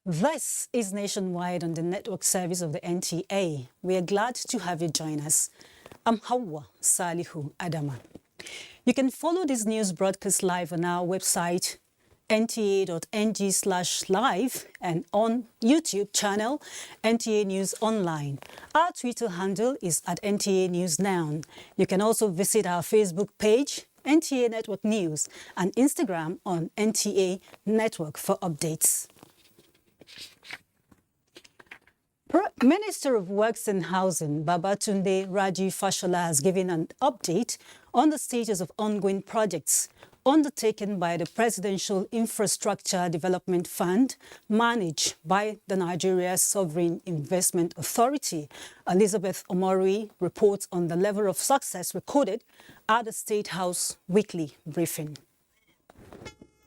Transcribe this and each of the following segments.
This is Nationwide on the network service of the NTA. We are glad to have you join us. I'm Hauwa, Salihu, Adama. You can follow this news broadcast live on our website, nta.ng/live, and on YouTube channel, NTA News Online. Our Twitter handle is @NTA News Now. You can also visit our Facebook page, NTA Network News, and Instagram on NTA Network for updates. Minister of Works and Housing, Babatunde Raji Fashola, has given an update on the status of ongoing projects undertaken by the Presidential Infrastructure Development Fund, managed by the Nigeria Sovereign Investment Authority. Elizabeth Omori reports on the level of success recorded at the State House weekly briefing.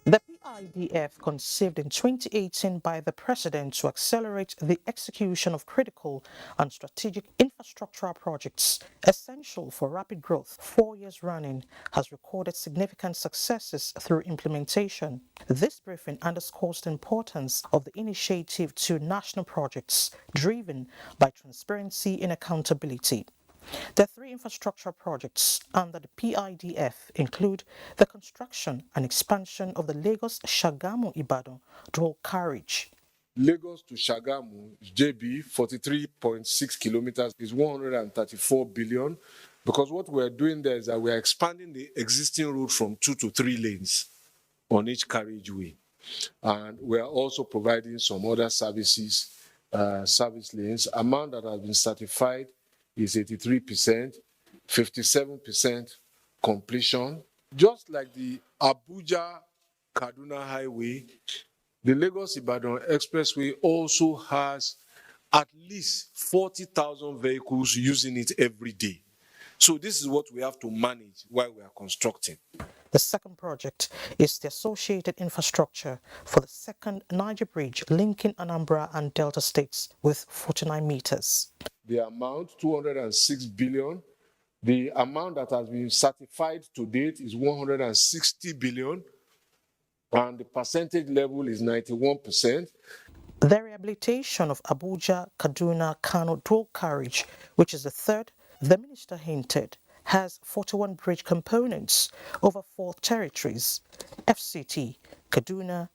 The PIDF, conceived in 2018 by the President to accelerate the execution of critical and strategic infrastructural projects essential for rapid growth 4 years running, has recorded significant successes through implementation. This briefing underscores the importance of the initiative to national projects driven by transparency and accountability. The 3 infrastructure projects under the PIDF include the construction and expansion of the Lagos-Shagamu-Ibadan dual carriage. Lagos to Shagamu, JB, 43.6 kilometers is 134 billion, because what we're doing there is that we're expanding the existing route from 2 to 3 lanes on each carriageway. And we're also providing some other services, service lanes. Amount that has been certified is 83%, 57% completion. Just like the Abuja-Kaduna Highway, the Lagos-Ibadan Expressway also has at least 40,000 vehicles using it every day. So this is what we have to manage while we are constructing. The second project is the associated infrastructure for the second Niger Bridge linking Anambra and Delta states with 49 meters. The amount, 206 billion. The amount that has been certified to date is 160 billion. And the percentage level is 91%. The rehabilitation of Abuja-Kaduna-Kano dual carriage, which is the third, the minister hinted, has 41 bridge components over 4 territories: FCT, Kaduna,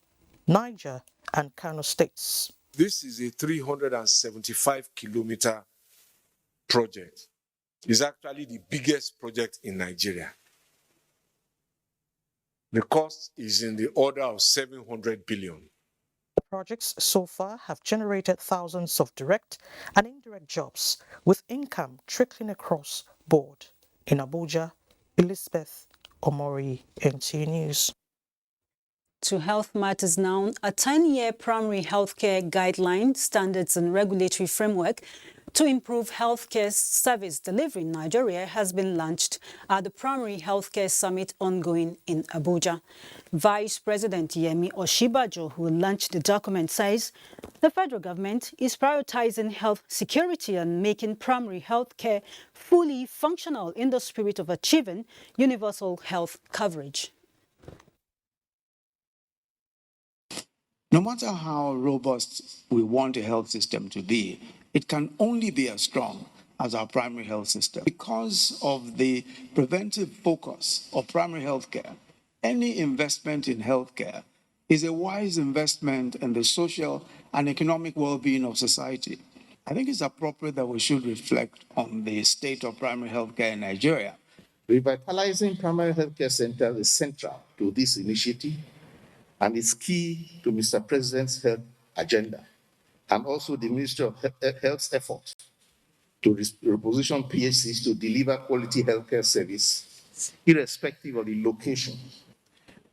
Niger, and Kano states. This is a 375-kilometer project. It's actually the biggest project in Nigeria. The cost is in the order of 700 billion. The projects so far have generated thousands of direct and indirect jobs, with income trickling across board. In Abuja, Elizabeth Omori, NTA News. To health matters now, a 10-year primary healthcare guideline, standards and regulatory framework to improve healthcare service delivery in Nigeria has been launched at the Primary Healthcare Summit ongoing in Abuja. Vice President Yemi Oshibajo, who launched the document, says the federal government is prioritizing health security and making primary healthcare fully functional in the spirit of achieving universal health coverage. No matter how robust we want a health system to be, it can only be as strong as our primary health system. Because of the preventive focus of primary health care, any investment in healthcare is a wise investment in the social and economic well-being of society. I think it's appropriate that we should reflect on the state of primary healthcare in Nigeria Revitalizing primary healthcare centers is central to this initiative and is key to Mr. President's health agenda and also the Ministry of Health's efforts to reposition PHCs to deliver quality healthcare service, irrespective of the location.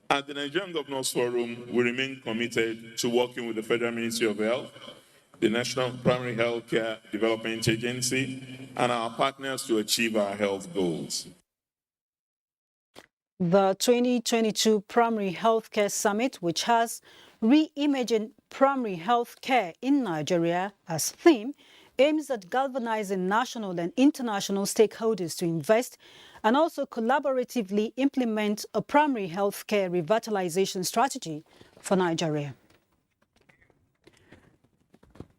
At the Nigerian Governors Forum, we remain committed to working with the Federal Ministry of Health, the National Primary Healthcare Development Agency, and our partners to achieve our health goals. The 2022 Primary Healthcare Summit, which has Reimagining Primary Healthcare in Nigeria as theme, aims at galvanizing national and international stakeholders to invest and also collaboratively implement a primary healthcare revitalization strategy for Nigeria.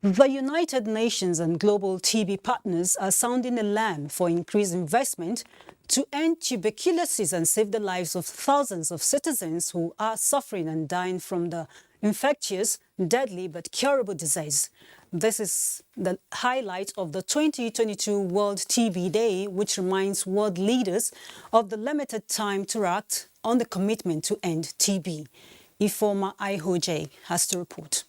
The United Nations and global TB partners are sounding alarm for increased investment to end tuberculosis and save the lives of thousands of citizens who are suffering and dying from the infectious, deadly but curable disease. This is the highlight of the 2022 World TB Day, which reminds world leaders of the limited time to act on the commitment to end TB. Ifeoma Ihoje has to report.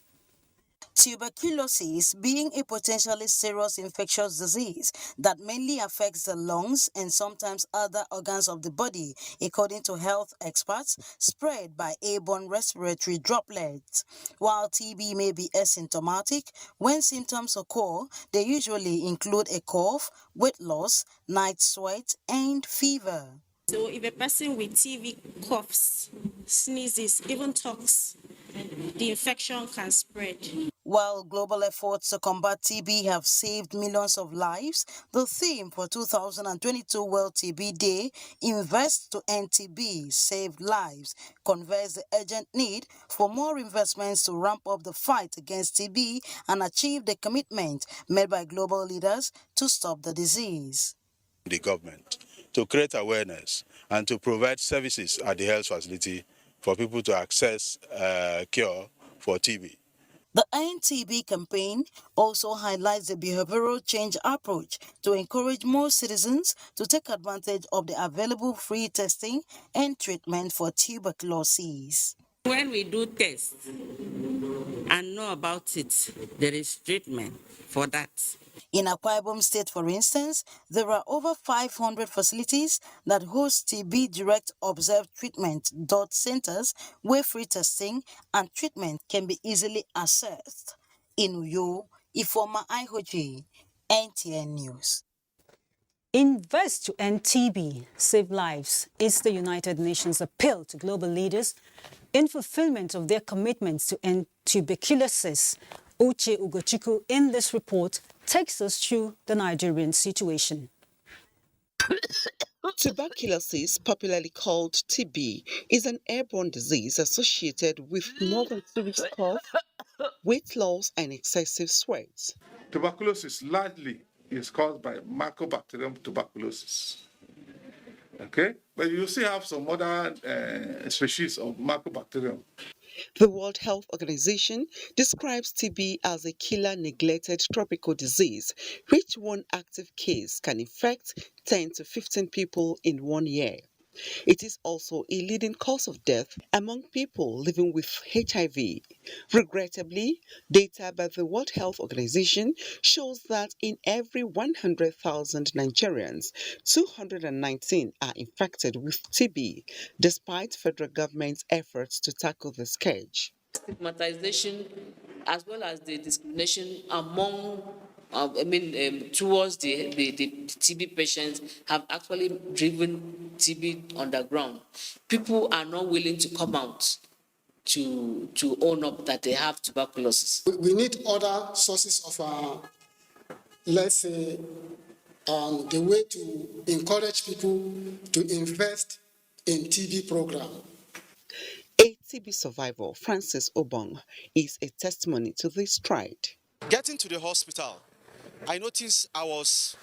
Tuberculosis being a potentially serious infectious disease that mainly affects the lungs and sometimes other organs of the body, according to health experts, spread by airborne respiratory droplets. While TB may be asymptomatic, when symptoms occur, they usually include a cough, weight loss, night sweat, and fever. So if a person with TB coughs, sneezes, even talks, the infection can spread. While global efforts to combat TB have saved millions of lives, the theme for 2022 World TB Day, Invest to End TB, Save Lives, conveys the urgent need for more investments to ramp up the fight against TB and achieve the commitment made by global leaders to stop the disease. The government to create awareness and to provide services at the health facility for people to access cure for TB. The End TB campaign also highlights the behavioral change approach to encourage more citizens to take advantage of the available free testing and treatment for tuberculosis. When we do tests and know about it, there is treatment for that. In Akwa Ibom State, for instance, there are over 500 facilities that host TB Direct Observed Treatment centers where free testing and treatment can be easily accessed. In Uyo, Ifeoma Ihoje, NTA News. Invest to end TB, save lives is the United Nations appeal to global leaders in fulfillment of their commitments to end tuberculosis. Uche Ugochukwu in this report takes us through the Nigerian situation. Tuberculosis, popularly called TB, is an airborne disease associated with more than 2 weeks cough, weight loss, and excessive sweat. Tuberculosis largely is caused by Mycobacterium tuberculosis. Okay, but you still have some other species of Mycobacterium. The World Health Organization describes TB as a killer neglected tropical disease, which one active case can infect 10 to 15 people in 1 year. It is also a leading cause of death among people living with HIV. Regrettably, data by the World Health Organization shows that in every 100,000 Nigerians, 219 are infected with TB, despite federal government's efforts to tackle the scourge. Stigmatization as well as the discrimination among towards the TB patients have actually driven TB underground. People are not willing to come out to own up that they have tuberculosis. We need other sources of, let's say, the way to encourage people to invest in TB program. A TB survivor, Francis Obong, is a testimony to this stride. Getting to the hospital, I noticed I was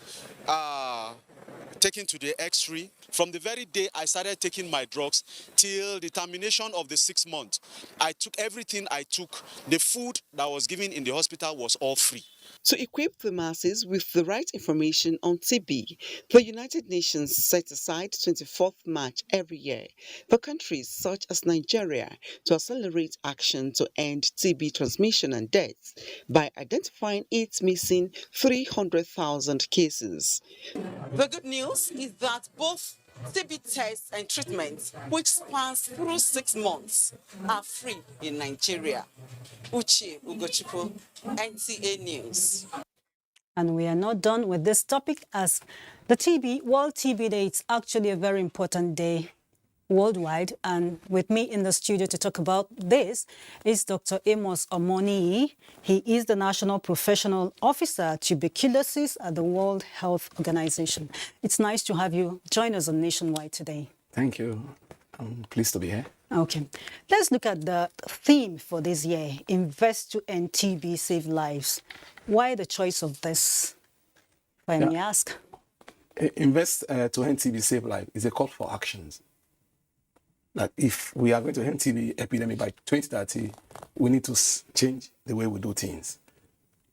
taken to the X-ray. From the very day I started taking my drugs till the termination of the 6 months, I took everything I took. The food that was given in the hospital was all free. To equip the masses with the right information on TB, the United Nations set aside 24th March every year for countries such as Nigeria to accelerate action to end TB transmission and deaths by identifying its missing 300,000 cases. The good news is that both TB tests and treatments, which spans through 6 months, are free in Nigeria. Uche Ugochukwu, NTA News. And we are not done with this topic, as the World TB Day is actually a very important day worldwide. And with me in the studio to talk about this is Dr. Amos Omoni. He is the National Professional Officer, Tuberculosis at the World Health Organization. It's nice to have you join us on Nationwide today. Thank you. I'm pleased to be here. Okay. Let's look at the theme for this year, Invest to End TB, Save Lives. Why the choice of this, if I may ask? Invest to End TB, Save Life is a call for actions. That if we are going to end TB epidemic by 2030, we need to change the way we do things.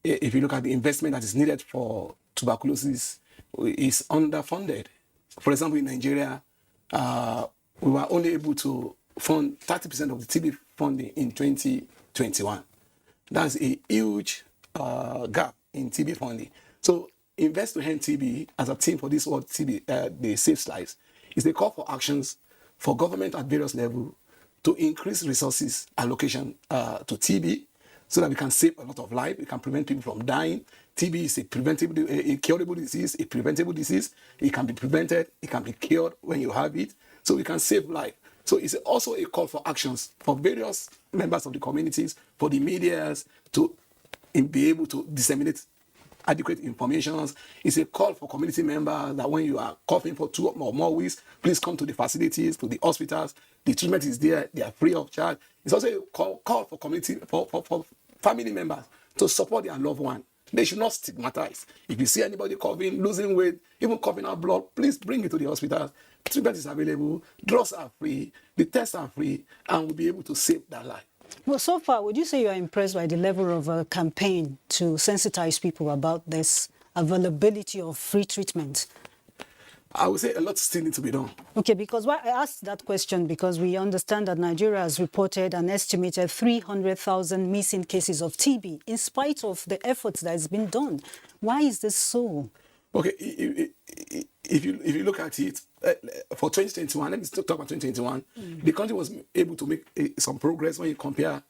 If you look at the investment that is needed for tuberculosis, is underfunded. For example, in Nigeria, we were only able to fund 30% of the TB funding in 2021. That's a huge gap in TB funding. So Invest to End TB as a team for this World TB Day Saves Lives is a call for actions for government at various levels to increase resources allocation to TB so that we can save a lot of life, we can prevent people from dying. TB is a preventable, a curable disease, a preventable disease. It can be prevented, it can be cured when you have it, so we can save life. So it's also a call for actions for various members of the communities, for the medias to be able to disseminate adequate information. It's a call for community members that when you are coughing for 2 or more weeks, please come to the facilities, to the hospitals. The treatment is there, they are free of charge. It's also a call for community, for family members to support their loved one. They should not stigmatize. If you see anybody coughing, losing weight, even coughing out blood, please bring it to the hospital. Treatment is available, drugs are free, the tests are free, and we'll be able to save their life. Well, so far, would you say you are impressed by the level of a campaign to sensitize people about this availability of free treatment? I would say a lot still needs to be done. Okay, because why I asked that question because we understand that Nigeria has reported an estimated 300,000 missing cases of TB in spite of the efforts that has been done. Why is this so? Okay, if you look at it, for 2021, let me talk about 2021, the country was able to make some progress when you compare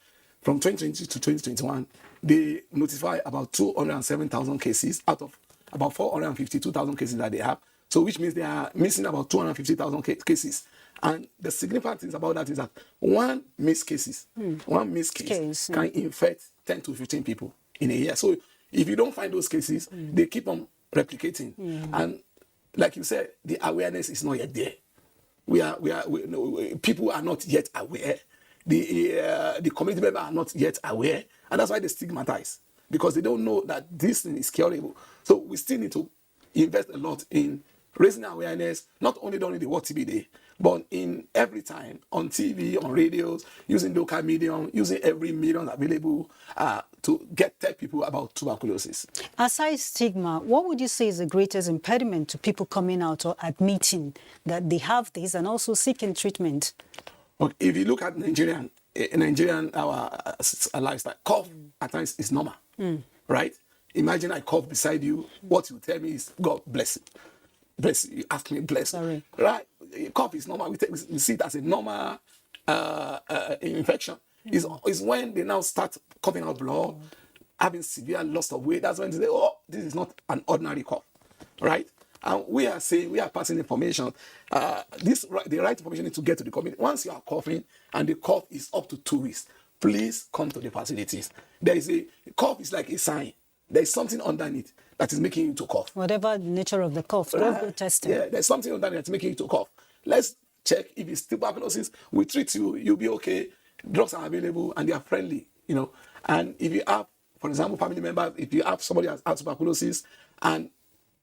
from 2020 to 2021. They notify about 207,000 cases out of about 452,000 cases that they have. So which means they are missing about 250,000 cases. And the significant thing about that is that one missed case can infect 10 to 15 people in a year. So if you don't find those cases, they keep on replicating. And like you said, the awareness is not yet there. People are not yet aware. The community members are not yet aware. And that's why they stigmatize, because they don't know that this thing is curable. So we still need to invest a lot in raising awareness, not only during the World TB Day, but in every time on TV, on radios, using local medium, using every medium available to tell people about tuberculosis. Aside stigma, what would you say is the greatest impediment to people coming out or admitting that they have this and also seeking treatment? Okay, if you look at Nigerian our lifestyle, cough at times is normal, right? Imagine I cough beside you. What you tell me is, God bless you. Bless you. You ask me, bless. Sorry. Right? Cough is normal. We see it as a normal infection. It's when they now start coughing out blood, having severe loss of weight. That's when they say, oh, this is not an ordinary cough. Right? And we are saying, we are passing information. The right information is to get to the community. Once you are coughing and the cough is up to 2 weeks, please come to the facilities. There is cough is like a sign. There is something underneath that is making you to cough. Whatever the nature of the cough, let's go test it. Yeah, there's something underneath that's making you to cough. Let's check if it's tuberculosis. We treat you, you'll be okay. Drugs are available and they are friendly, And if you have, for example, family members, if you have somebody that has tuberculosis and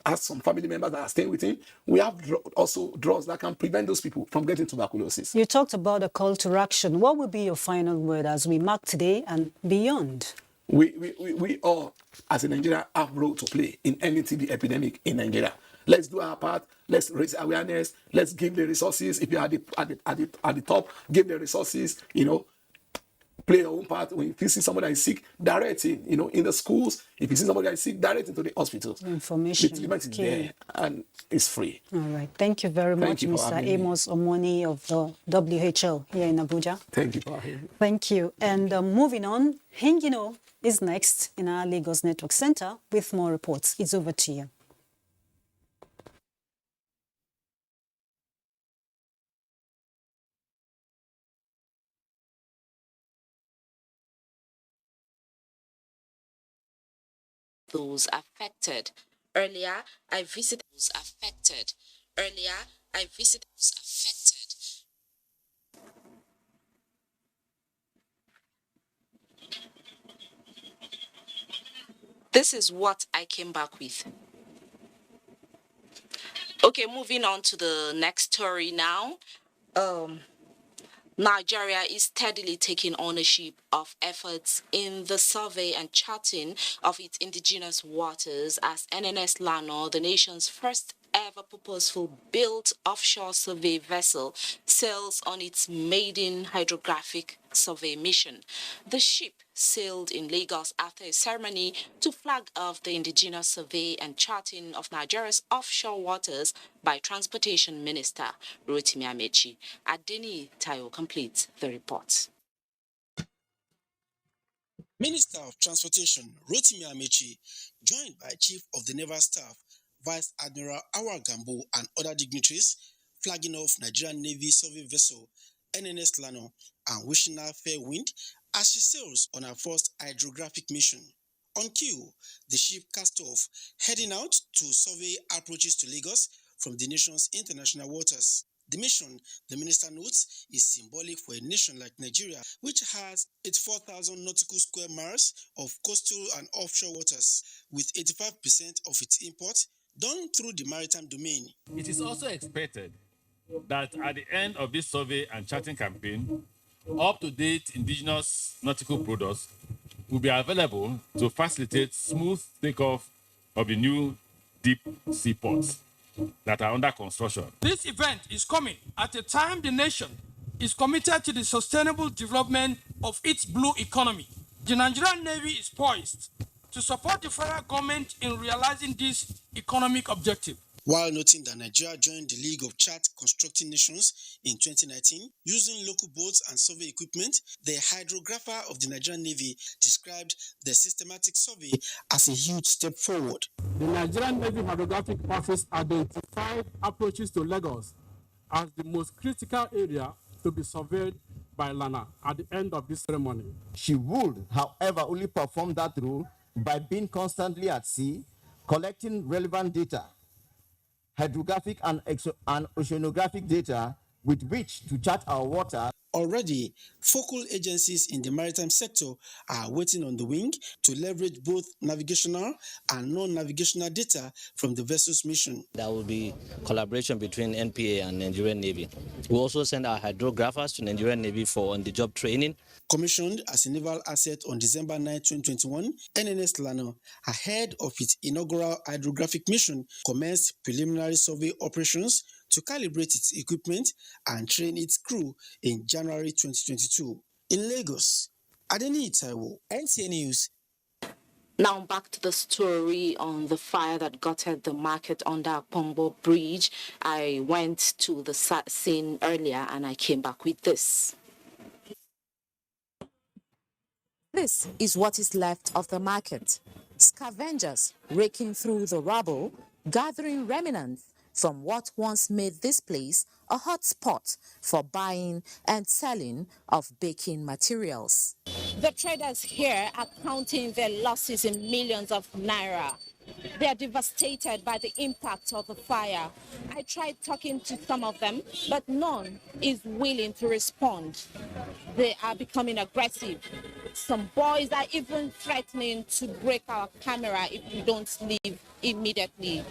has some family members that are staying with him, we have also drugs that can prevent those people from getting tuberculosis. You talked about a call to action. What would be your final word as we mark today and beyond? We all, as a Nigeria, have role to play in any TB epidemic in Nigeria. Let's do our part. Let's raise awareness. Let's give the resources. If you are at the top, give the resources. Play your own part. When you see somebody that is sick, direct it. In the schools, if you see somebody that is sick, direct it to the hospitals. Information. The treatment is there and it's free. All right. Thank you very much, Mr. Amos Omoni of the WHO here in Abuja. Thank you for having me. Thank you. And moving on, Hingino is next in our Lagos Network Center with more reports. It's over to you. Those affected. Earlier, I visited those affected. This is what I came back with. Okay, moving on to the next story now. Nigeria is steadily taking ownership of efforts in the survey and charting of its indigenous waters as NNS Lano, the nation's first ever purposeful built offshore survey vessel, sails on its maiden hydrographic survey mission. The ship sailed in Lagos after a ceremony to flag off the indigenous survey and charting of Nigeria's offshore waters by Transportation Minister Rotimi Amechi. Adeni Tayo completes the report. Minister of Transportation Rotimi Amechi, joined by Chief of the Naval Staff Vice Admiral Hauwa and other dignitaries, flagging off Nigerian Navy survey vessel NNS Lano and wishing her fair wind as she sails on her first hydrographic mission. On cue, the ship cast off, heading out to survey approaches to Lagos from the nation's international waters. The mission, the minister notes, is symbolic for a nation like Nigeria, which has 84,000 nautical square miles of coastal and offshore waters, with 85% of its imports done through the maritime domain. It is also expected that at the end of this survey and charting campaign, up-to-date indigenous nautical products will be available to facilitate smooth takeoff of the new deep sea ports that are under construction. This event is coming at a time the nation is committed to the sustainable development of its blue economy. The Nigerian Navy is poised to support the federal government in realizing this economic objective. While noting that Nigeria joined the League of Chart Constructing Nations in 2019, using local boats and survey equipment, the hydrographer of the Nigerian Navy described the systematic survey as a huge step forward. The Nigerian Navy Hydrographic Office identified approaches to Lagos as the most critical area to be surveyed by Lana at the end of this ceremony. She would, however, only perform that role by being constantly at sea, collecting relevant data, hydrographic and oceanographic data with which to chart our water. Already, focal agencies in the maritime sector are waiting on the wing to leverage both navigational and non-navigational data from the vessel's mission. There will be collaboration between NPA and Nigerian Navy. We also send our hydrographers to Nigerian Navy for on-the-job training. Commissioned as a naval asset on December 9, 2021, NNS Lano, ahead of its inaugural hydrographic mission, commenced preliminary survey operations to calibrate its equipment and train its crew in January 2022. In Lagos, Adeni Taiwo, NTA News. Now back to the story on the fire that gutted the market under Pombo Bridge. I went to the scene earlier and I came back with this. This is what is left of the market. Scavengers raking through the rubble, gathering remnants from what once made this place a hot spot for buying and selling of baking materials. The traders here are counting their losses in millions of naira. They are devastated by the impact of the fire. I tried talking to some of them, but none is willing to respond. They are becoming aggressive. Some boys are even threatening to break our camera if we don't leave immediately.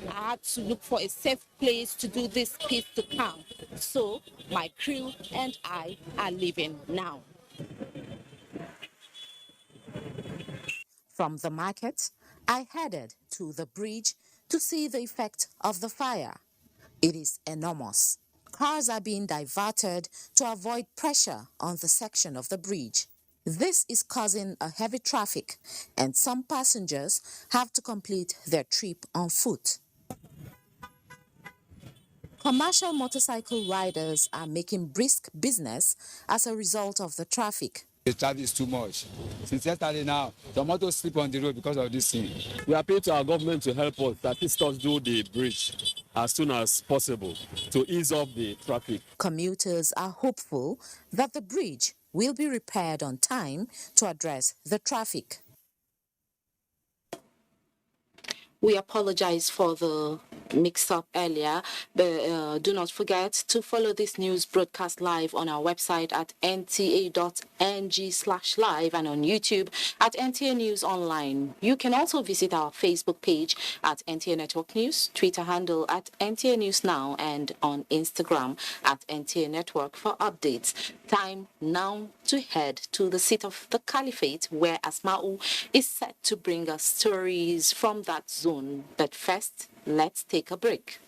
I had to look for a safe place to do this piece to camp. So my crew and I are leaving now. From the market, I headed to the bridge to see the effect of the fire. It is enormous. Cars are being diverted to avoid pressure on the section of the bridge. This is causing a heavy traffic, and some passengers have to complete their trip on foot. Commercial motorcycle riders are making brisk business as a result of the traffic. The traffic is too much. Since yesterday now, the motos sleep on the road because of this thing. We appeal to our government to help us, that assist us do the bridge as soon as possible to ease up the traffic. Commuters are hopeful that the bridge will be repaired on time to address the traffic. We apologize for the mix-up earlier, but do not forget to follow this news broadcast live on our website at nta.ng/live and on YouTube at NTA News Online. You can also visit our Facebook page at NTA Network News, Twitter handle at NTA News Now, and on Instagram at NTA Network for updates. Time now to head to the seat of the Caliphate, where Asma'u is set to bring us stories from that zone. But first, let's take a break.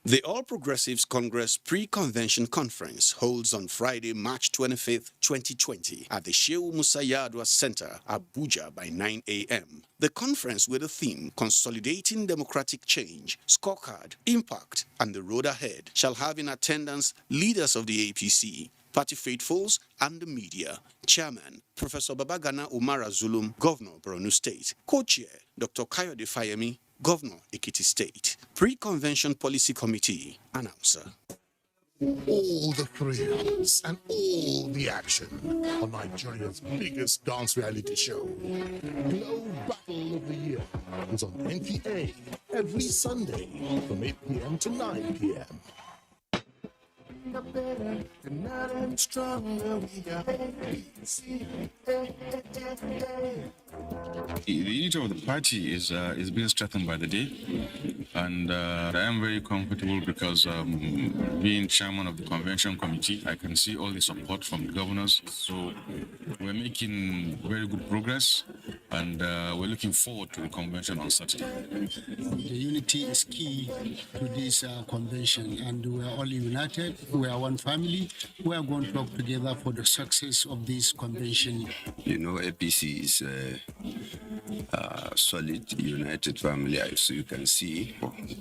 The All Progressives Congress Pre-Convention Conference holds on Friday, March 25th, 2020 at the Shehu Musa Yar'Adua Center, Abuja by 9 a.m. The conference with the theme Consolidating Democratic Change, Scorecard, Impact, and the Road Ahead shall have in attendance leaders of the APC, party faithfuls, and the media. Chairman, Professor Babagana Umara Zulum, Governor, Borno State. Co-chair, Dr. Kayode Fayemi, Governor, Ekiti State. Pre-Convention Policy Committee, Announcer. All the thrills and all the action on Nigeria's biggest dance reality show. Glow Battle of the Year is on NTA every Sunday from 8 p.m. to 9 p.m. Better, tonight and stronger, we are The unity of the party is being strengthened by the day, and I am very comfortable because being chairman of the convention committee, I can see all the support from the governors. So we're making very good progress, and we're looking forward to the convention on Saturday. The unity is key to this convention, and we are all united. We are one family. We are going to work together for the success of this convention. You know, APC is a solid, united family. As you can see,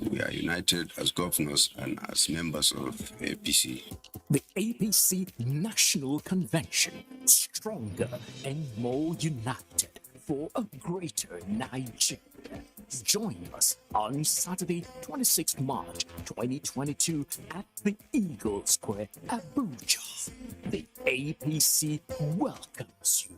we are united as governors and as members of APC. The APC National Convention, stronger and more united for a greater Nigeria. Join us on Saturday, 26 March 2022 at the Eagle Square, Abuja. The APC welcomes you.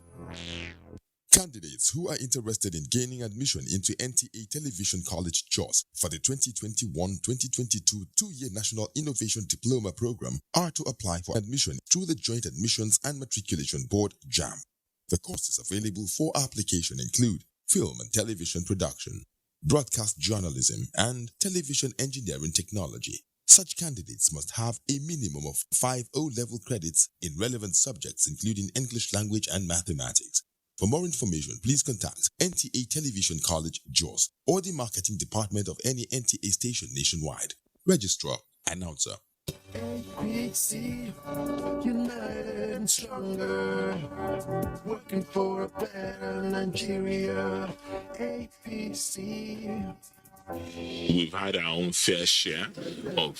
Candidates who are interested in gaining admission into NTA Television College Jos for the 2021-2022 two-year National Innovation Diploma Program are to apply for admission through the Joint Admissions and Matriculation Board, JAM. The courses available for application include film and television production, broadcast journalism, and television engineering technology. Such candidates must have a minimum of 5 O-level credits in relevant subjects including English language and mathematics. For more information, please contact NTA Television College, Jos, or the marketing department of any NTA station nationwide. Registrar, Announcer. APC, united and stronger, working for a better Nigeria. APC. We've had our own fair share of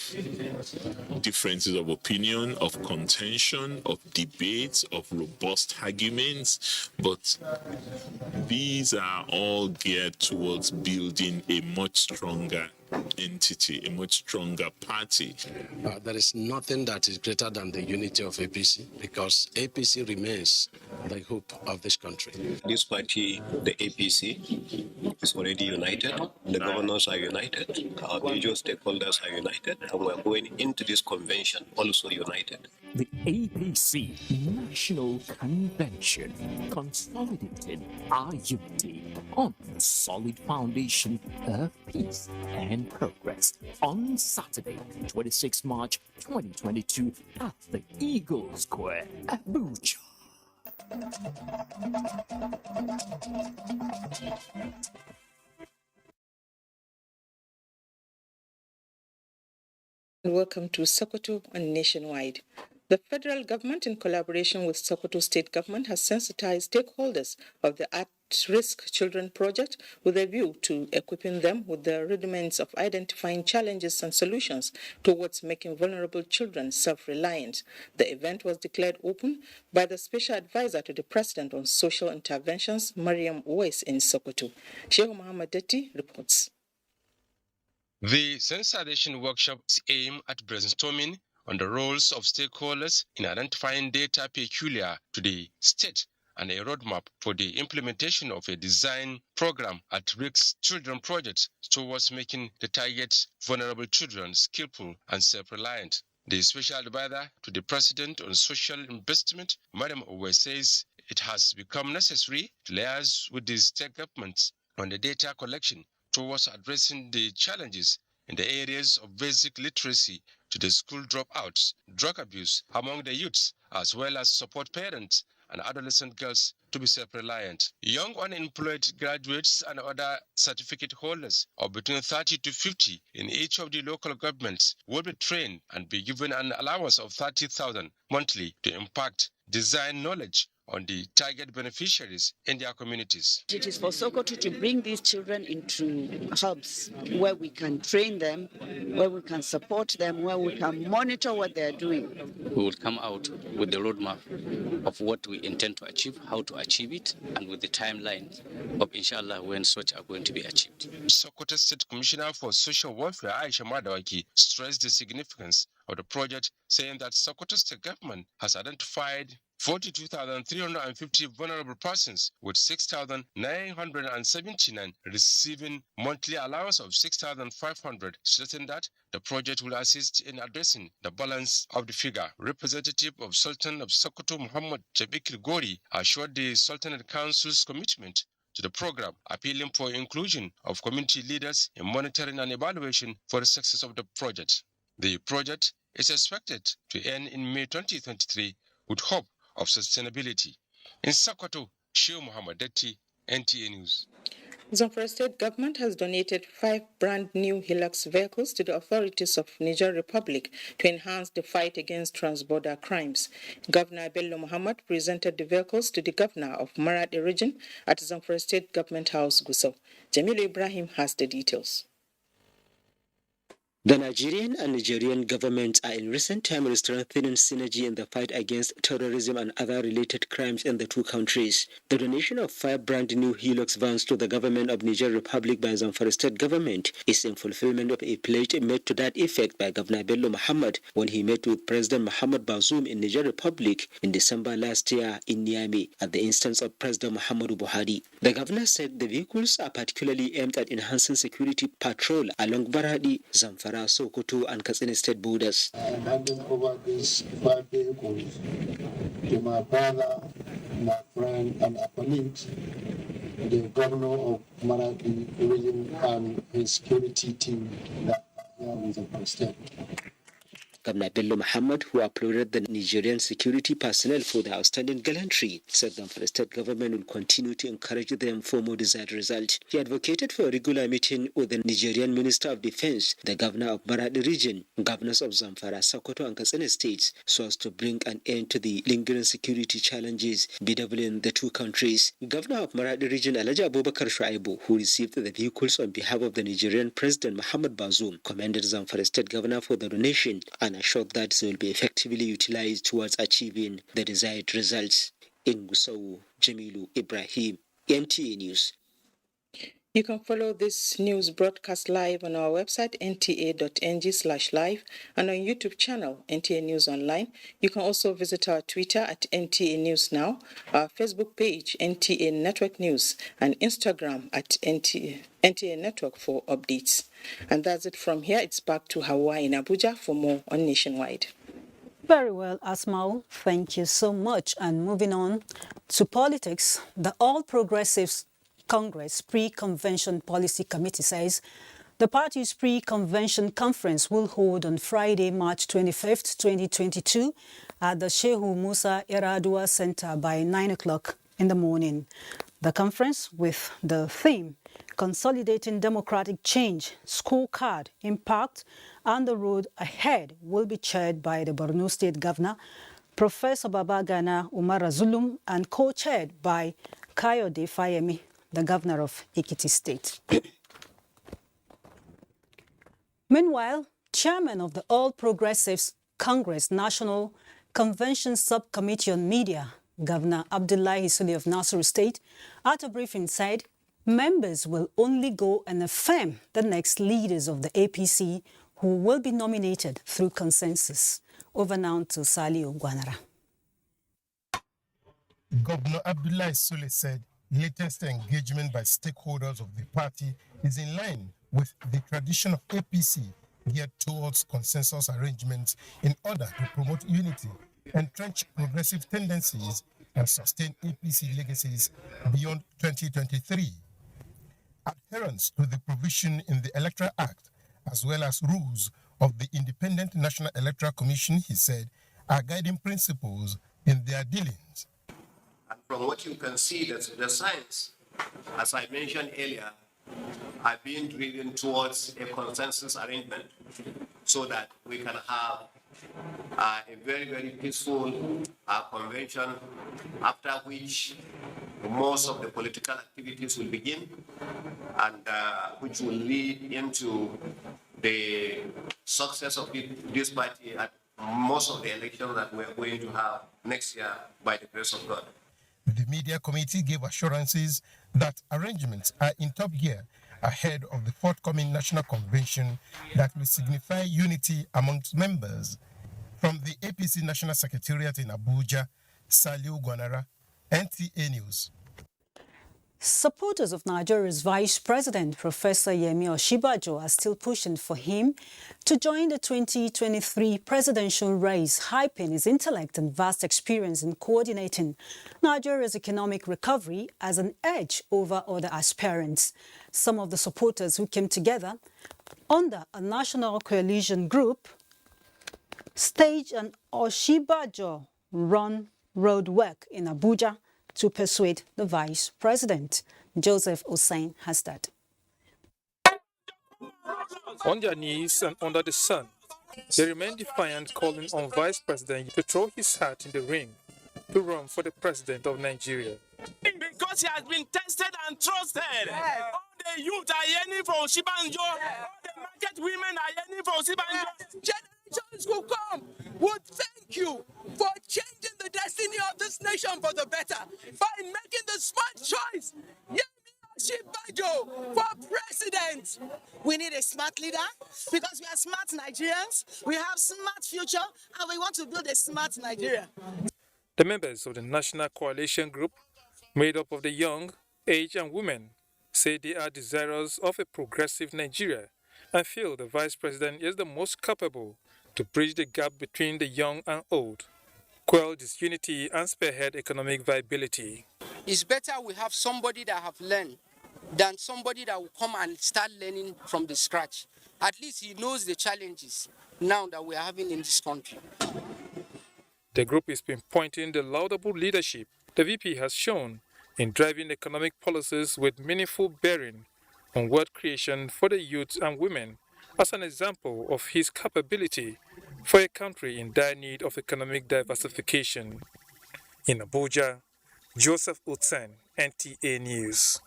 differences of opinion, of contention, of debates, of robust arguments, but these are all geared towards building a much stronger entity, a much stronger party. There is nothing that is greater than the unity of APC, because APC remains the hope of this country. This party, the APC, is already united. The governors are united. Our major stakeholders are united. And we're going into this convention also united. The APC National Convention, consolidating our unity on a solid foundation of peace and progress on Saturday, 26 March 2022 at the Eagle Square, Abuja. Welcome to Sokoto and Nationwide. The federal government, in collaboration with Sokoto state government, has sensitized stakeholders of the At-Risk Children project with a view to equipping them with the rudiments of identifying challenges and solutions towards making vulnerable children self-reliant. The event was declared open by the Special Advisor to the President on Social Interventions, Mariam Uwais, in Sokoto. Sheikh Muhammad Detti reports. The sensitization workshops aim at brainstorming on the roles of stakeholders in identifying data peculiar to the state and a roadmap for the implementation of a design program at risk children projects towards making the target vulnerable children skillful and self-reliant. The special advisor to the president on social investment, Madam Owe, says it has become necessary to liaise with the state governments on the data collection towards addressing the challenges in the areas of basic literacy to the school dropouts, drug abuse among the youths, as well as support parents and adolescent girls to be self-reliant. Young unemployed graduates and other certificate holders of between 30 to 50 in each of the local governments will be trained and be given an allowance of 30,000 monthly to impact design knowledge on the target beneficiaries in their communities. It is for Sokoto to bring these children into hubs where we can train them, where we can support them, where we can monitor what they're doing. We will come out with the roadmap of what we intend to achieve, how to achieve it, and with the timeline of inshallah when such are going to be achieved. Sokoto State Commissioner for Social Welfare Aisha Madawaki stressed the significance of the project, saying that Sokoto State government has identified 42,350 vulnerable persons, with 6,979 receiving monthly allowance of 6,500, stating that the project will assist in addressing the balance of the figure. Representative of Sultan of Sokoto, Muhammad Jabikir Gori, assured the Sultanate Council's commitment to the program, appealing for inclusion of community leaders in monitoring and evaluation for the success of the project. The project is expected to end in May 2023 with hope of sustainability. In Sokoto, Sheikh Muhammad Detti, NTA News. Zamfara State government has donated 5 brand new Hilux vehicles to the authorities of Niger Republic to enhance the fight against transborder crimes. Governor Bello Muhammad presented the vehicles to the governor of Maradi region at Zamfara State Government House, Gusau. Jamilu Ibrahim has the details. The Nigerian and Nigerian governments are in recent time strengthening synergy in the fight against terrorism and other related crimes in the two countries. The donation of 5 brand new Hilux vans to the government of Niger Republic by Zamfara State government is in fulfillment of a pledge made to that effect by Governor Bello Muhammad when he met with President Muhammad Bazoum in Niger Republic in December last year in Niamey at the instance of President Muhammadu Buhari. The governor said the vehicles are particularly aimed at enhancing security patrol along Baradi, Zamfara, Sokoto and Katsina state borders. I'm handing over these 5 vehicles to my brother, my friend and a colleague, the governor of Maradi region and his security team that are here with the president. Governor Bello Muhammad, who applauded the Nigerian security personnel for their outstanding gallantry, said the state government will continue to encourage them for more desired result. He advocated for a regular meeting with the Nigerian Minister of Defense, the governor of Maradi region, governors of Zamfara, Sokoto and Katsina states, so as to bring an end to the lingering security challenges bedeviling the two countries. Governor of Maradi region, Alhaji Abubakar Shuaibu, who received the vehicles on behalf of the Nigerian President Muhammad Bazoum, commended Zamfara state governor for the donation and assured that they will be effectively utilized towards achieving the desired results. In Gusau, Jamilu Ibrahim, NTA News. You can follow this news broadcast live on our website nta.ng/live and on YouTube channel NTA News Online. You can also visit our Twitter at NTA News Now, our Facebook page NTA Network News, and Instagram at NTA Network for updates. And that's it from here. It's back to Hauwa in Abuja for more on Nationwide. Very well, Asmau. Thank you so much. And moving on to politics, the All Progressives Congress Pre-Convention Policy Committee says the party's pre-convention conference will hold on Friday, March 25th, 2022 at the Shehu Musa Iradua Center by 9 o'clock in the morning. The conference, with the theme Consolidating Democratic Change, Scorecard, Impact, and the Road Ahead, will be chaired by the Borno State Governor, Professor Babagana Umar Zulum, and co-chaired by Kayode Fayemi, the Governor of Ekiti State. Meanwhile, Chairman of the All Progressives Congress National Convention Subcommittee on Media, Governor Abdullahi Sule of Nasser State, at a briefing said members will only go and affirm the next leaders of the APC who will be nominated through consensus. Over now to Salihu Gwanara. Governor Abdullahi Sule said latest engagement by stakeholders of the party is in line with the tradition of APC geared towards consensus arrangements in order to promote unity, entrench progressive tendencies, and sustain APC legacies beyond 2023. Adherence to the provision in the Electoral Act, as well as rules of the Independent National Electoral Commission, he said, are guiding principles in their dealings. And from what you can see, that the signs, as I mentioned earlier, are being driven towards a consensus arrangement so that we can have a very, very peaceful convention, after which most of the political activities will begin and which will lead into the success of this party at most of the elections that we're going to have next year by the grace of God. The media committee gave assurances that arrangements are in top gear ahead of the forthcoming national convention that will signify unity amongst members. From the APC National Secretariat in Abuja, Salihu Gwanara, NTA News. Supporters of Nigeria's Vice President, Professor Yemi Osinbajo, are still pushing for him to join the 2023 presidential race, hyping his intellect and vast experience in coordinating Nigeria's economic recovery as an edge over other aspirants. Some of the supporters who came together under a national coalition group staged an Osinbajo-run road work in Abuja to persuade the vice president. Joseph Hussein has that. On their knees and under the sun, they remain defiant, calling on Vice President to throw his hat in the ring to run for the president of Nigeria. Because he has been tested and trusted. All the youth are yearning for Osinbajo. All the market women are yearning for Osinbajo. Generations will come would thank you for changing the destiny of this nation for the better by making the smart choice. Yemi Osinbajo for president. We need a smart leader because we are smart Nigerians. We have smart future and we want to build a smart Nigeria. The members of the National Coalition Group, made up of the young, aged and women, say they are desirous of a progressive Nigeria and feel the vice president is the most capable to bridge the gap between the young and old, quell disunity and spearhead economic viability. It's better we have somebody that have learned than somebody that will come and start learning from the scratch. At least he knows the challenges now that we are having in this country. The group is pinpointing the laudable leadership the VP has shown in driving economic policies with meaningful bearing on wealth creation for the youth and women as an example of his capability for a country in dire need of economic diversification. In Abuja, Joseph Hussein, NTA News.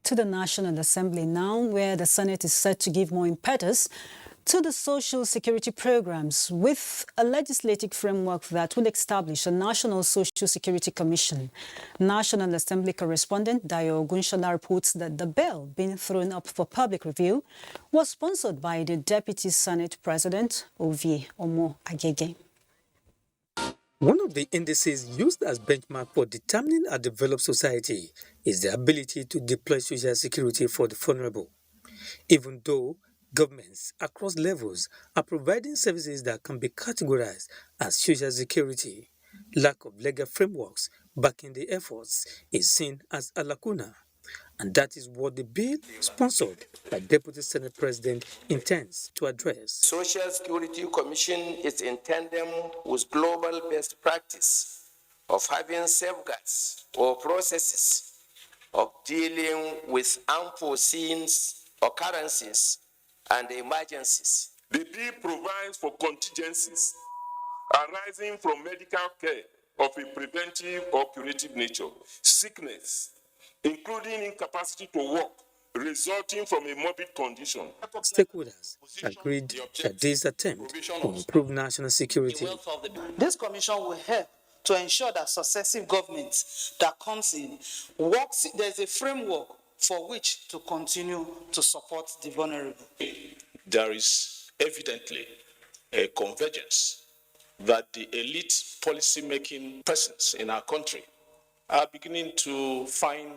To the National Assembly now, where the Senate is set to give more impetus to the social security programs with a legislative framework that will establish a National Social Security Commission. National Assembly correspondent Dayo Gunshala reports that the bill being thrown up for public review was sponsored by the Deputy Senate President, Ovie Omo Agege. One of the indices used as benchmark for determining a developed society is the ability to deploy social security for the vulnerable. Even though governments across levels are providing services that can be categorized as social security, lack of legal frameworks backing the efforts is seen as a lacuna. And that is what the bill, sponsored by Deputy Senate President, intends to address. Social Security Commission is in tandem with global best practice of having safeguards or processes of dealing with unforeseen occurrences and emergencies. The bill provides for contingencies arising from medical care of a preventive or curative nature, sickness, including incapacity to work, resulting from a morbid condition. Stakeholders agreed that this attempt will improve national security. This commission will help to ensure that successive governments that comes in works, there's a framework for which to continue to support the vulnerable. There is evidently a convergence that the elite policy-making persons in our country are beginning to find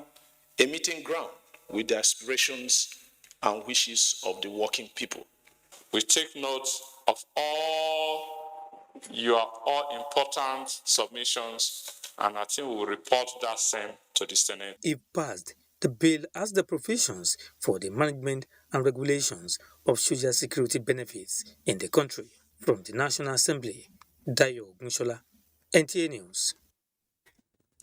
a meeting ground with the aspirations and wishes of the working people. We take note of all your important submissions, and I think we will report that same to the Senate. If passed, the bill has the provisions for the management and regulations of social security benefits in the country. From the National Assembly, Dayo Ogunshola, NTA News.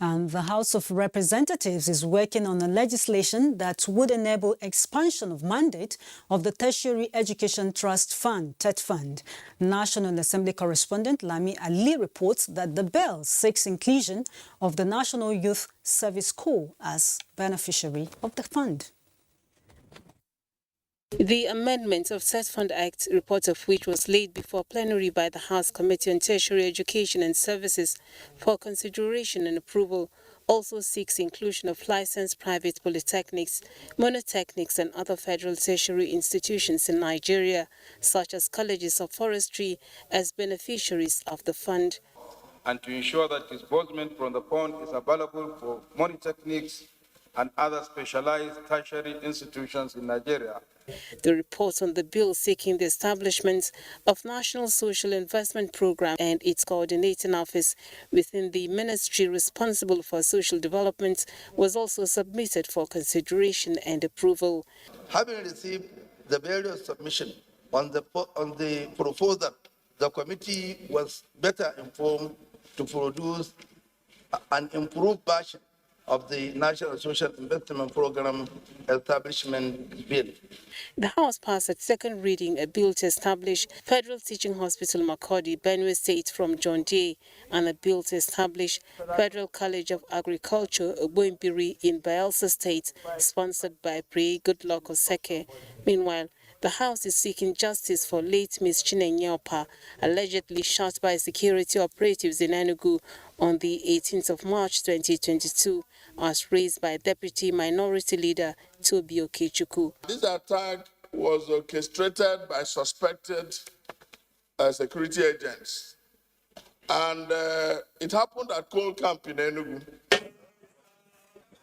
And the House of Representatives is working on a legislation that would enable expansion of mandate of the Tertiary Education Trust Fund, TET Fund. National Assembly correspondent Lami Ali reports that the bill seeks inclusion of the National Youth Service Corps as beneficiary of the fund. The amendment of TET Fund Act, report of which was laid before plenary by the House Committee on Tertiary Education and Services for consideration and approval, also seeks inclusion of licensed private polytechnics, monotechnics and other federal tertiary institutions in Nigeria, such as colleges of forestry, as beneficiaries of the fund. And to ensure that disbursement from the fund is available for monotechnics and other specialized tertiary institutions in Nigeria. The report on the bill seeking the establishment of National Social Investment Program and its coordinating office within the ministry responsible for social development was also submitted for consideration and approval. Having received the various submissions on the proposal, the committee was better informed to produce an improved version of the National Social Investment Program Establishment Bill. The House passed at second reading a bill to establish Federal Teaching Hospital Makurdi, Benue State from John Day, and a bill to establish Federal College of Agriculture, Ogboimbiri in Bayelsa State, sponsored by Pre Goodluck Oseke. Meanwhile, the House is seeking justice for late Ms. Chinenye Opa, allegedly shot by security operatives in Enugu on the 18th of March 2022, as raised by Deputy Minority Leader Tobi Okechukwu. This attack was orchestrated by suspected security agents, and it happened at coal camp in Enugu.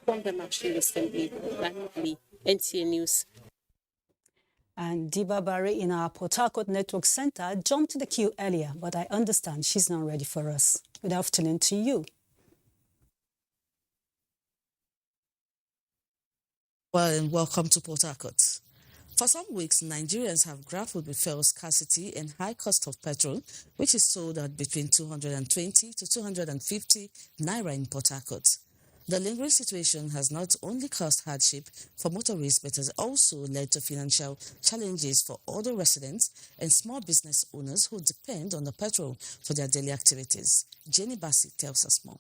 From the National Assembly, NTA News. And Diba Bare in our Port Harcourt Network Center jumped to the queue earlier, but I understand she's not ready for us. Good afternoon to you. Well, and welcome to Port Harcourt. For some weeks, Nigerians have grappled with fuel scarcity and high cost of petrol, which is sold at between 220 to 250 naira in Port Harcourt. The lingering situation has not only caused hardship for motorists, but has also led to financial challenges for other residents and small business owners who depend on the petrol for their daily activities. Jenny Bassi tells us more.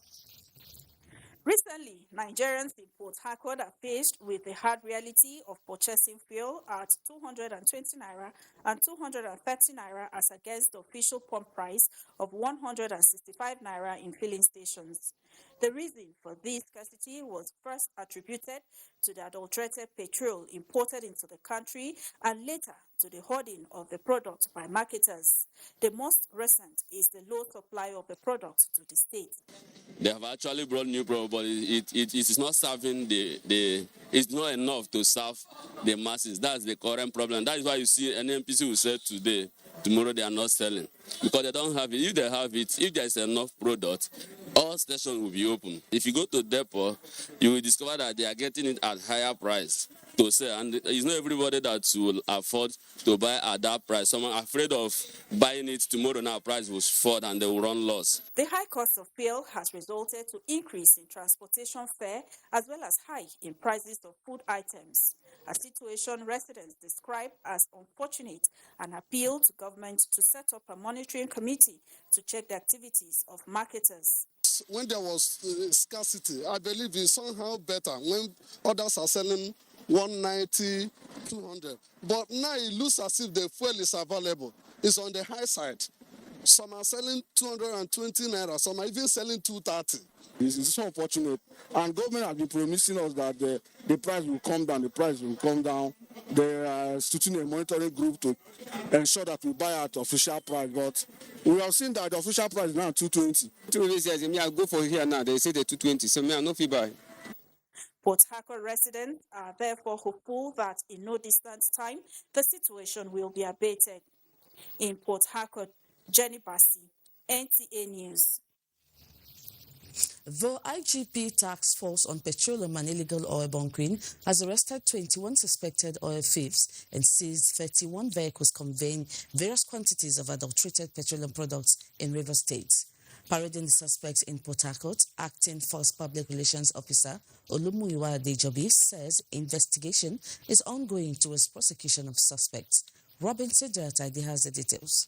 Recently, Nigerians in Port Harcourt are faced with the hard reality of purchasing fuel at 220 naira and 230 naira as against the official pump price of 165 naira in filling stations. The reason for this scarcity was first attributed to the adulterated petrol imported into the country and later to the hoarding of the product by marketers. The most recent is the low supply of the product to the state. They have actually brought new product, but it is not serving it's not enough to serve the masses. That's the current problem. That is why you see an NPC will say today, tomorrow they are not selling, because they don't have it. If they have it, if there is enough product, all more stations will be open. If you go to depot, you will discover that they are getting it at higher price to sell, and it's not everybody that will afford to buy at that price. Some are afraid of buying it tomorrow. Now price will fall and they will run loss. The high cost of fuel has resulted to increase in transportation fare as well as high in prices of food items, a situation residents describe as unfortunate and appeal to government to set up a monitoring committee to check the activities of marketers. When there was scarcity, I believe it's somehow better when others are selling 190, 200. But now it looks as if the fuel is available. It's on the high side. Some are selling 220 naira, some are even selling 230. It's so unfortunate. And government has been promising us that the price will come down, They are instituting a monitoring group to ensure that we buy at official price. But we have seen that the official price is now 220. 220 says, I go for here now. They say the 220, so me, I no fit buy. Port Harcourt residents are therefore hopeful that in no distant time, the situation will be abated. In Port Harcourt, Jenny Bassi, NTA News. The IGP Task Force on Petroleum and Illegal Oil Bunkering has arrested 21 suspected oil thieves and seized 31 vehicles conveying various quantities of adulterated petroleum products in Rivers State. Parading the suspects in Port Harcourt, Acting First Public Relations Officer Olumuyiwa Adejobi says investigation is ongoing towards prosecution of suspects. Robinson Jataide has the details.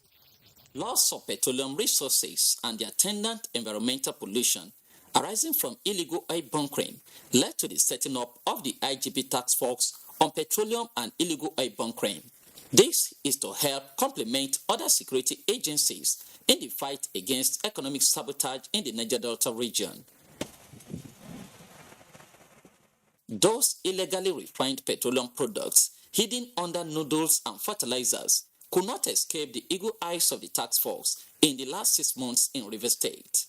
Loss of petroleum resources and the attendant environmental pollution arising from illegal oil bunkering led to the setting up of the IGP Task Force on Petroleum and Illegal Oil Bunkering. This is to help complement other security agencies in the fight against economic sabotage in the Niger Delta region. Those illegally refined petroleum products hidden under noodles and fertilizers could not escape the eagle eyes of the task force in the last 6 months in Rivers State.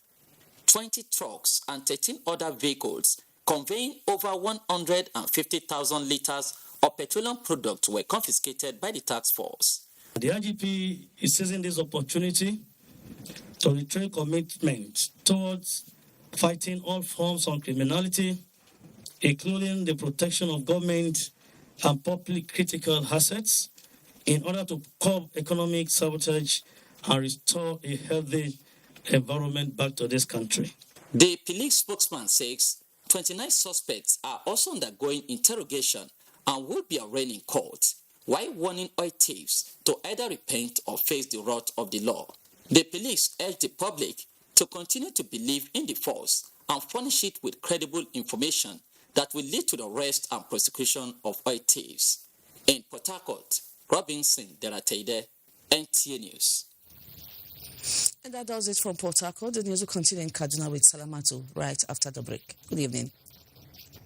20 trucks and 13 other vehicles conveying over 150,000 liters of petroleum products were confiscated by the task force. The IGP is seizing this opportunity to reiterate commitment towards fighting all forms of criminality, including the protection of government and public critical assets, in order to curb economic sabotage and restore a healthy environment back to this country. The police spokesman says 29 suspects are also undergoing interrogation and will be arraigned in court, while warning oil thieves to either repent or face the wrath of the law. The police urge the public to continue to believe in the force and furnish it with credible information that will lead to the arrest and prosecution of oil thieves. In Port Harcourt, Robinson Derateide, NTA News. And that does it from Port Harcourt. The news will continue in Kaduna with Salamatu right after the break. Good evening.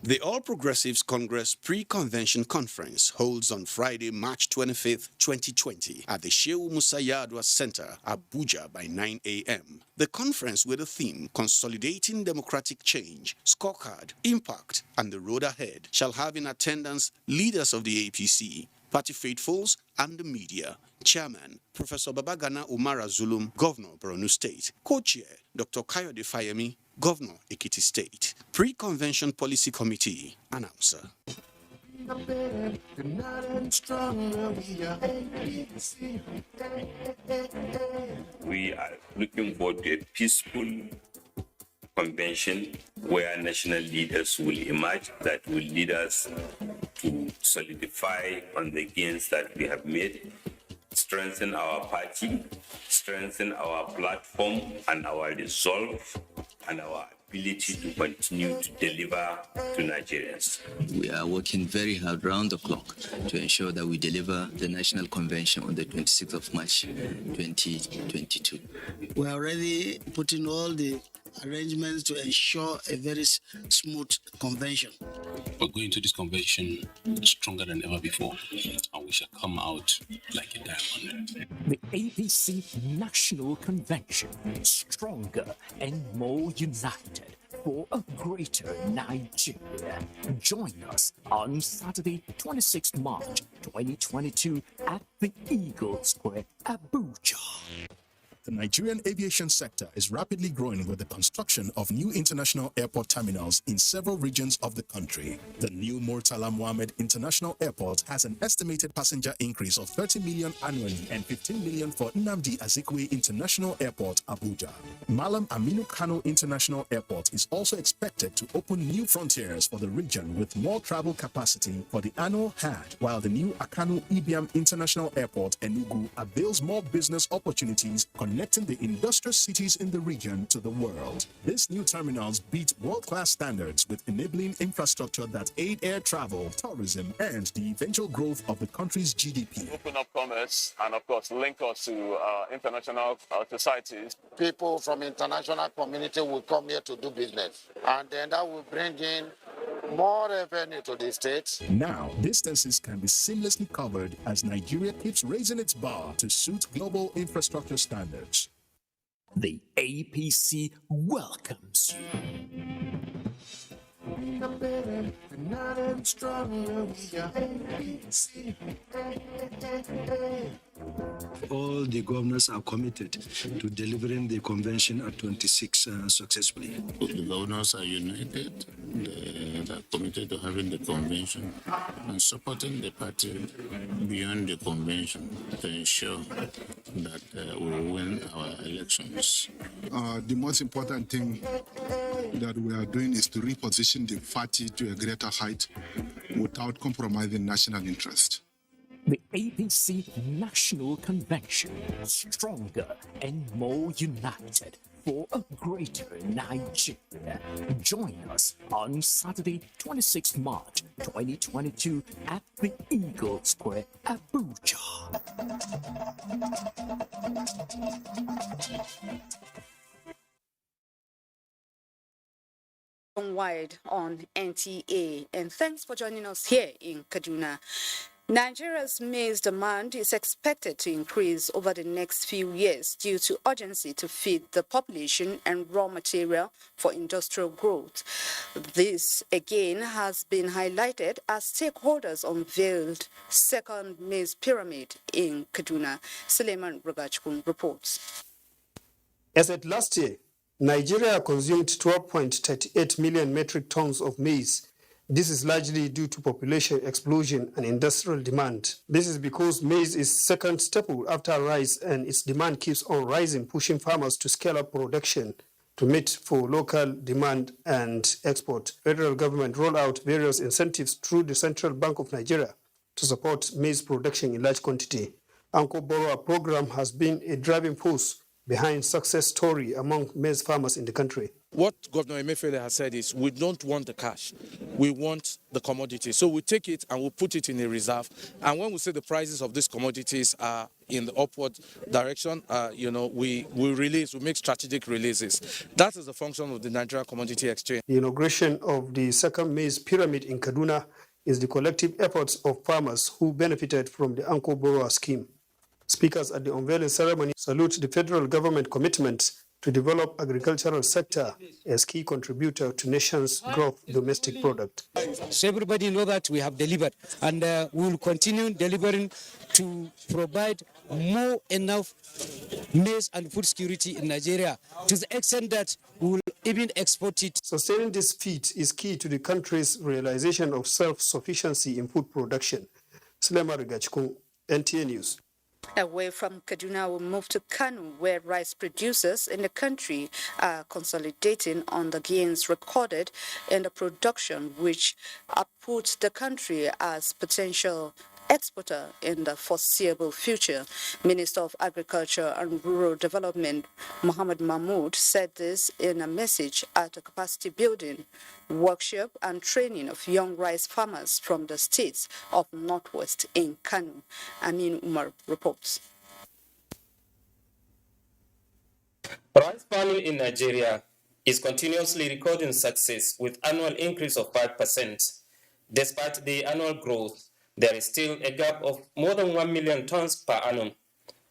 The All Progressives Congress Pre-Convention Conference holds on Friday, March 25th, 2020 at the Shehu Musa Yadwa Center, Abuja by 9 a.m. The conference with the theme Consolidating Democratic Change, Scorecard, Impact, and the Road Ahead shall have in attendance leaders of the APC, party faithfuls, and the media. Chairman, Professor Babagana Umara Zulum, Governor, Borno State. Co-chair, Dr. Kayode Fayemi, Governor, Ekiti State. Pre-Convention Policy Committee, Announcer. We are looking forward to a peaceful convention where national leaders will emerge that will lead us to solidify on the gains that we have made, strengthen our party, strengthen our platform and our resolve and our ability to continue to deliver to Nigerians. We are working very hard round the clock to ensure that we deliver the National Convention on the 26th of March 2022. We are already putting all the arrangements to ensure a very smooth convention. We're going to this convention stronger than ever before, and we shall come out like a diamond. The APC National Convention, stronger and more united for a greater Nigeria. Join us on Saturday, 26th March 2022 at the Eagle Square, Abuja. The Nigerian aviation sector is rapidly growing with the construction of new international airport terminals in several regions of the country. The new Murtala Mohammed International Airport has an estimated passenger increase of 30 million annually and 15 million for Nnamdi Azikiwe International Airport, Abuja. Malam Aminu Kano International Airport is also expected to open new frontiers for the region with more travel capacity for the annual Hajj, while the new Akanu Ibiam International Airport, Enugu, avails more business opportunities connecting the industrial cities in the region to the world. These new terminals beat world-class standards with enabling infrastructure that aid air travel, tourism, and the eventual growth of the country's GDP. Open up commerce and, of course, link us to international societies. People from international community will come here to do business, and then that will bring in more revenue to the state. Now, distances can be seamlessly covered as Nigeria keeps raising its bar to suit global infrastructure standards. The APC welcomes you. We are better, not any stronger. We are APC. All the governors are committed to delivering the convention at 26 successfully. The governors are united. They are committed to having the convention and supporting the party beyond the convention to ensure that we will win our elections. The most important thing that we are doing is to reposition the party to a greater height without compromising national interest. The APC National Convention, stronger and more united for a greater Nigeria. Join us on Saturday, 26 March 2022 at the Eagle Square, Abuja. Wide on NTA, and thanks for joining us here in Kaduna. Nigeria's maize demand is expected to increase over the next few years due to urgency to feed the population and raw material for industrial growth. This, again, has been highlighted as stakeholders unveiled second maize pyramid in Kaduna. Suleiman Rogachkun reports. As at last year, Nigeria consumed 12.38 million metric tons of maize. This is largely due to population explosion and industrial demand. This is because maize is second staple after rice, and its demand keeps on rising, pushing farmers to scale up production to meet for local demand and export. Federal government rolled out various incentives through the Central Bank of Nigeria to support maize production in large quantity. Anko Borrower program has been a driving force behind success story among maize farmers in the country. What Governor Emefiele has said is we don't want the cash, we want the commodity. So we take it and we put it in a reserve. And when we say the prices of these commodities are in the upward direction, we release, we make strategic releases. That is the function of the Nigeria Commodity Exchange. The inauguration of the second maize pyramid in Kaduna is the collective efforts of farmers who benefited from the Anko Borrower scheme. Speakers at the unveiling ceremony salute the federal government commitment to develop agricultural sector as key contributor to nation's growth domestic product. So everybody know that we have delivered, and we will continue delivering to provide more enough maize and food security in Nigeria to the extent that we will even export it. Sustaining this feat is key to the country's realization of self-sufficiency in food production. Sulema Rigachkun, NTA News. Away from Kaduna, we move to Kano, where rice producers in the country are consolidating on the gains recorded in the production, which put the country as potential exporter in the foreseeable future. Minister of Agriculture and Rural Development, Mohammed Mahmoud, said this in a message at a capacity building workshop and training of young rice farmers from the states of Northwest in Kano. Amin Umar reports. Rice farming in Nigeria is continuously recording success with annual increase of 5%. Despite the annual growth, there is still a gap of more than 1 million tons per annum.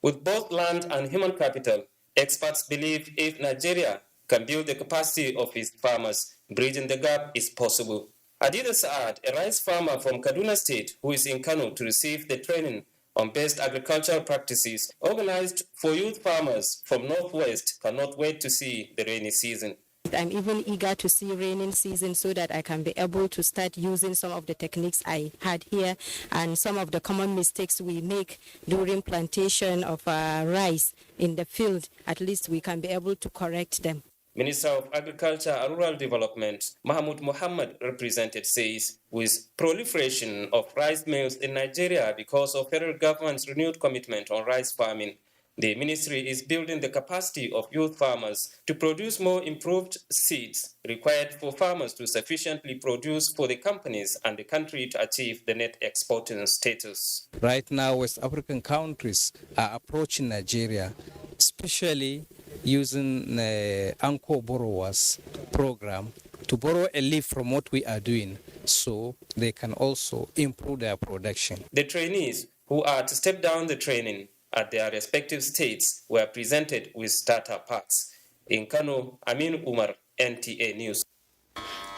With both land and human capital, experts believe if Nigeria can build the capacity of its farmers, bridging the gap is possible. Adida Saad, a rice farmer from Kaduna State who is in Kano to receive the training on best agricultural practices organized for youth farmers from Northwest cannot wait to see the rainy season. I'm even eager to see raining season so that I can be able to start using some of the techniques I had here and some of the common mistakes we make during plantation of rice in the field. At least we can be able to correct them. Minister of Agriculture and Rural Development, Mahmoud Mohammed, represented, says with proliferation of rice mills in Nigeria because of federal government's renewed commitment on rice farming, the ministry is building the capacity of youth farmers to produce more improved seeds required for farmers to sufficiently produce for the companies and the country to achieve the net exporting status. Right now, West African countries are approaching Nigeria, especially using the Anchor Borrowers program to borrow a leaf from what we are doing so they can also improve their production. The trainees who are to step down the training at their respective states were presented with starter packs. In Kano, Amin Umar, NTA News.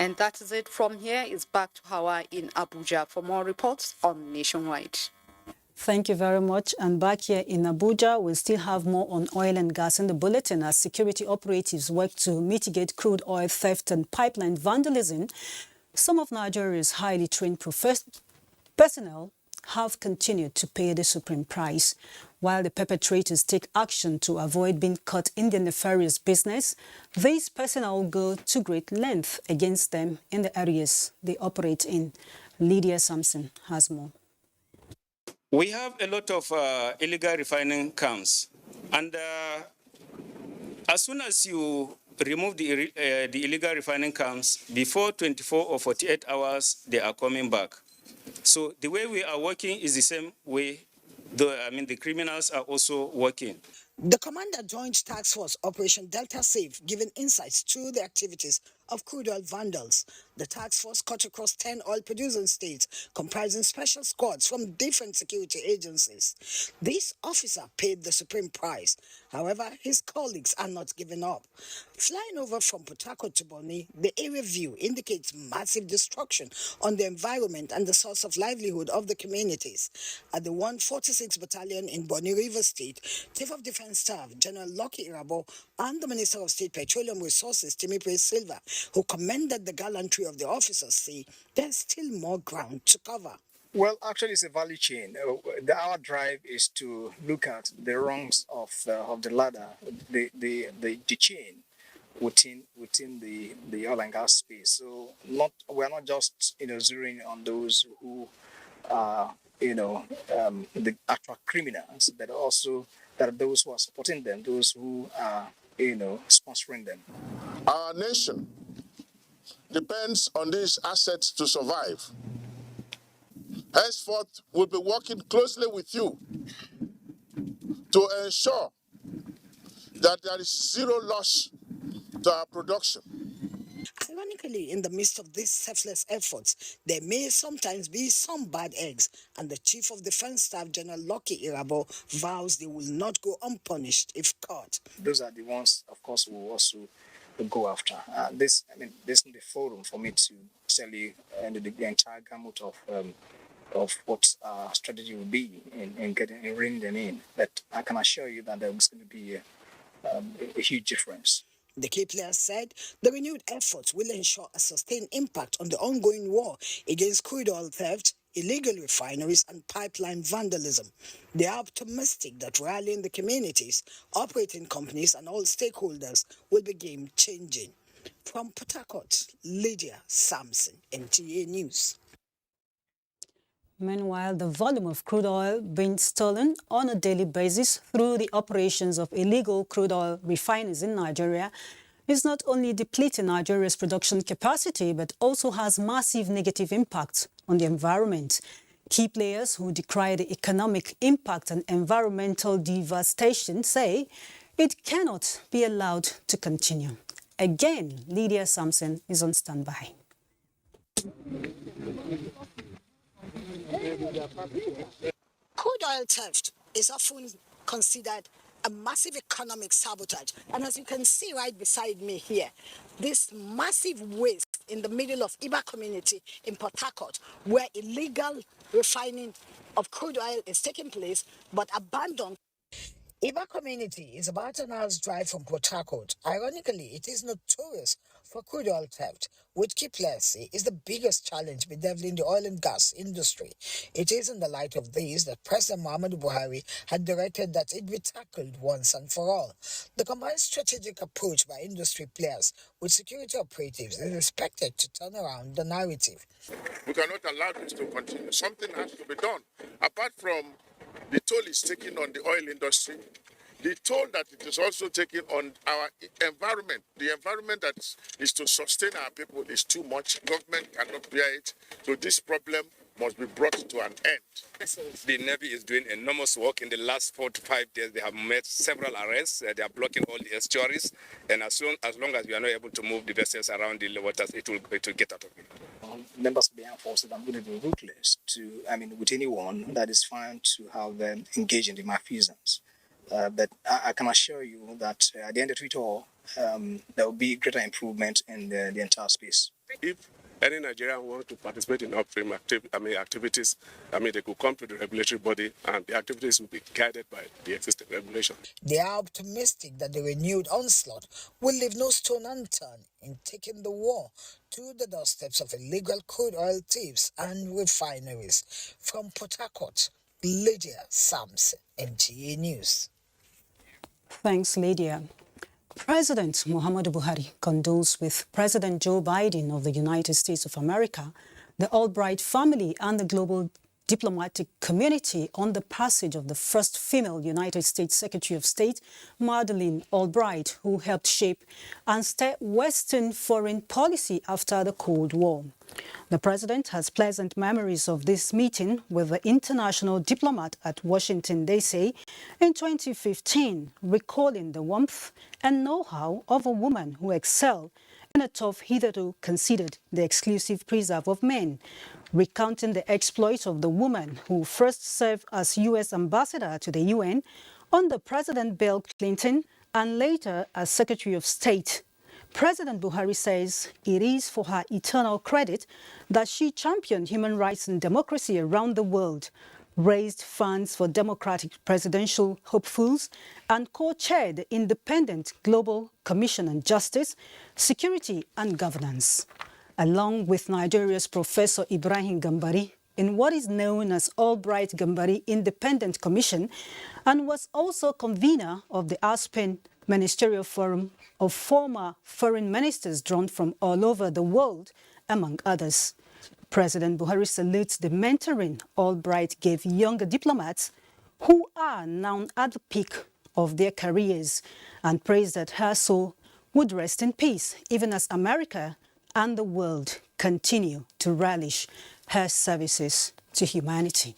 And that is it from here. It's back to Hauwa in Abuja for more reports on Nationwide. Thank you very much. And back here in Abuja, we'll still have more on oil and gas in the bulletin as security operatives work to mitigate crude oil theft and pipeline vandalism. Some of Nigeria's highly trained personnel have continued to pay the supreme price. While the perpetrators take action to avoid being caught in the nefarious business, these personnel go to great length against them in the areas they operate in. Lydia Sampson has more. We have a lot of illegal refining camps, and as soon as you remove the illegal refining camps, before 24 or 48 hours, they are coming back. So the way we are working is the same way the criminals are also working. The Commander Joint Task Force Operation Delta Safe giving insights to the activities of crude oil vandals. The task force cut across 10 oil-producing states, comprising special squads from different security agencies. This officer paid the supreme price. However, his colleagues are not giving up. Flying over from Port Harcourt to Bonny, the area view indicates massive destruction on the environment and the source of livelihood of the communities. At the 146th Battalion in Bonny River State, Chief of Defense Staff General Lucky Irabo and the Minister of State Petroleum Resources, Timipre Silva, who commended the gallantry of the officers, say there's still more ground to cover. Well, actually, it's a value chain. Our drive is to look at the rungs of the ladder, the chain within the oil and gas space. So we're not just zeroing on those who are the actual criminals, but also that are those who are supporting them, those who are sponsoring them. Our nation depends on these assets to survive. Henceforth, we'll be working closely with you to ensure that there is zero loss to our production. Ironically, in the midst of these selfless efforts, there may sometimes be some bad eggs, and the Chief of Defense Staff, General Lucky Irabo, vows they will not go unpunished if caught. Those are the ones, of course, we will also go after. This is the forum for me to tell you the entire gamut of what our strategy will be in reining them in. But I can assure you that there is going to be a huge difference. The key player said the renewed efforts will ensure a sustained impact on the ongoing war against crude oil theft, illegal refineries and pipeline vandalism. They are optimistic that rallying the communities, operating companies and all stakeholders will be game-changing. From Port Harcourt, Lydia Sampson, NTA News. Meanwhile, the volume of crude oil being stolen on a daily basis through the operations of illegal crude oil refineries in Nigeria is not only depleting Nigeria's production capacity, but also has massive negative impacts on the environment. Key players who decry the economic impact and environmental devastation say it cannot be allowed to continue. Again, Lydia Sampson is on standby. Crude oil theft is often considered a massive economic sabotage. And as you can see right beside me here, this massive waste in the middle of Iba community in Port Harcourt, where illegal refining of crude oil is taking place, but abandoned. Iba community is about an hour's drive from Port Harcourt. Ironically, it is notorious for crude oil theft, which Kiplersi is the biggest challenge bedeviling the oil and gas industry. It is in the light of these that President Muhammadu Buhari had directed that it be tackled once and for all. The combined strategic approach by industry players with security operatives is expected to turn around the narrative. We cannot allow this to continue. Something has to be done. Apart from the toll it's taking on the oil industry, the toll that it is also taking on our environment. The environment that is to sustain our people is too much. Government cannot bear it. So this problem must be brought to an end. The Navy is doing enormous work. In the last 4 to 5 days, they have made several arrests. They are blocking all the estuaries. And as long as we are not able to move the vessels around the waters, it will get out of it. Members of the armed forces are going to be ruthless with anyone that is found to have engaged in the malfeasance. But I can assure you that at the end of it all, there will be greater improvement in the entire space. If any Nigerian wants to participate in upstream activities, they could come to the regulatory body and the activities will be guided by the existing regulation. They are optimistic that the renewed onslaught will leave no stone unturned in taking the war to the doorsteps of illegal crude oil thieves and refineries. From Port Harcourt, Lydia Samson, NTA News. Thanks, Lydia. President Muhammadu Buhari condoles with President Joe Biden of the United States of America, the Albright family, and the global diplomatic community on the passage of the first female United States Secretary of State, Madeleine Albright, who helped shape and steer Western foreign policy after the Cold War. The president has pleasant memories of this meeting with the international diplomat at Washington, D.C. in 2015, recalling the warmth and know-how of a woman who excelled in a tough hitherto considered the exclusive preserve of men, recounting the exploits of the woman who first served as U.S. ambassador to the UN under President Bill Clinton and later as Secretary of State. President Buhari says it is for her eternal credit that she championed human rights and democracy around the world, raised funds for democratic presidential hopefuls, and co-chaired the Independent Global Commission on Justice, Security and Governance, along with Nigeria's Professor Ibrahim Gambari, in what is known as Albright Gambari Independent Commission, and was also convener of the Aspen Ministerial Forum of former foreign ministers drawn from all over the world, among others. President Buhari salutes the mentoring Albright gave younger diplomats who are now at the peak of their careers, and praised that her soul would rest in peace, even as America and the world continue to relish her services to humanity.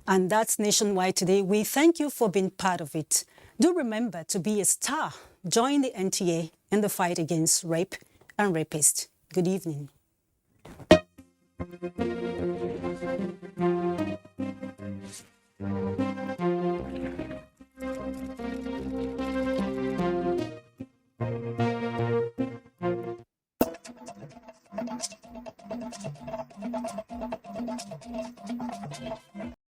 And that's Nationwide today. We thank you for being part of it. Do remember to be a star. Join the NTA in the fight against rape and rapists. Good evening.